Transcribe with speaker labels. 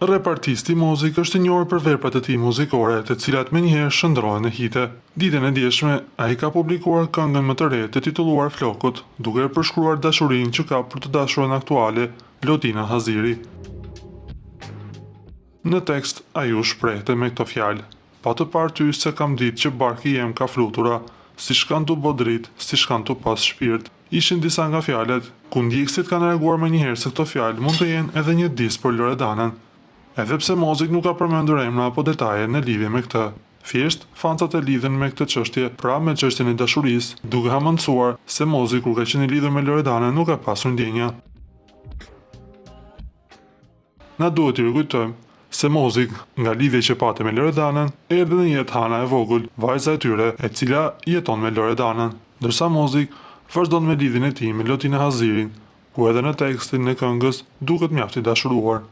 Speaker 1: Repartisti Mozik është i njohur për veprat e tij muzikore, të cilat menjëherë shndrohen në hite. Ditën e djeshme, ai ka publikuar këngën më të re të titulluar Flokut, duke përshkruar dashurinë që ka për të dashurën aktuale, Lotina Haziri. Në tekst, ai u shprehte me këto fjalë: "Pa të parë ty se kam ditë që barki jem ka flutura, si shkan tu bodrit, si shkan tu pas shpirt." Ishin disa nga fjalët ku ndjekësit kanë reaguar menjëherë se këto fjalë mund të jenë edhe një dis për Loredanën. Edhe pse Mozik nuk ka përmendur emra apo detaje në lidhje me këtë, thjesht fancat e lidhen me këtë çështje, pra me çështjen e dashurisë, duke hamendsuar se Mozik kur ka qenë i lidhur me Loredanën nuk ka pasur ndjenja. Na duhet t'i rikujtojmë se Mozik, nga lidhja që pati me Loredanën, erdhi në jetë Hana e vogël, vajza e tyre, e cila jeton me Loredanën, ndërsa Mozik vazhdon me lidhjen e tij me Lotina Hazirin, ku edhe në tekstin e këngës duket mjaft i dashuruar.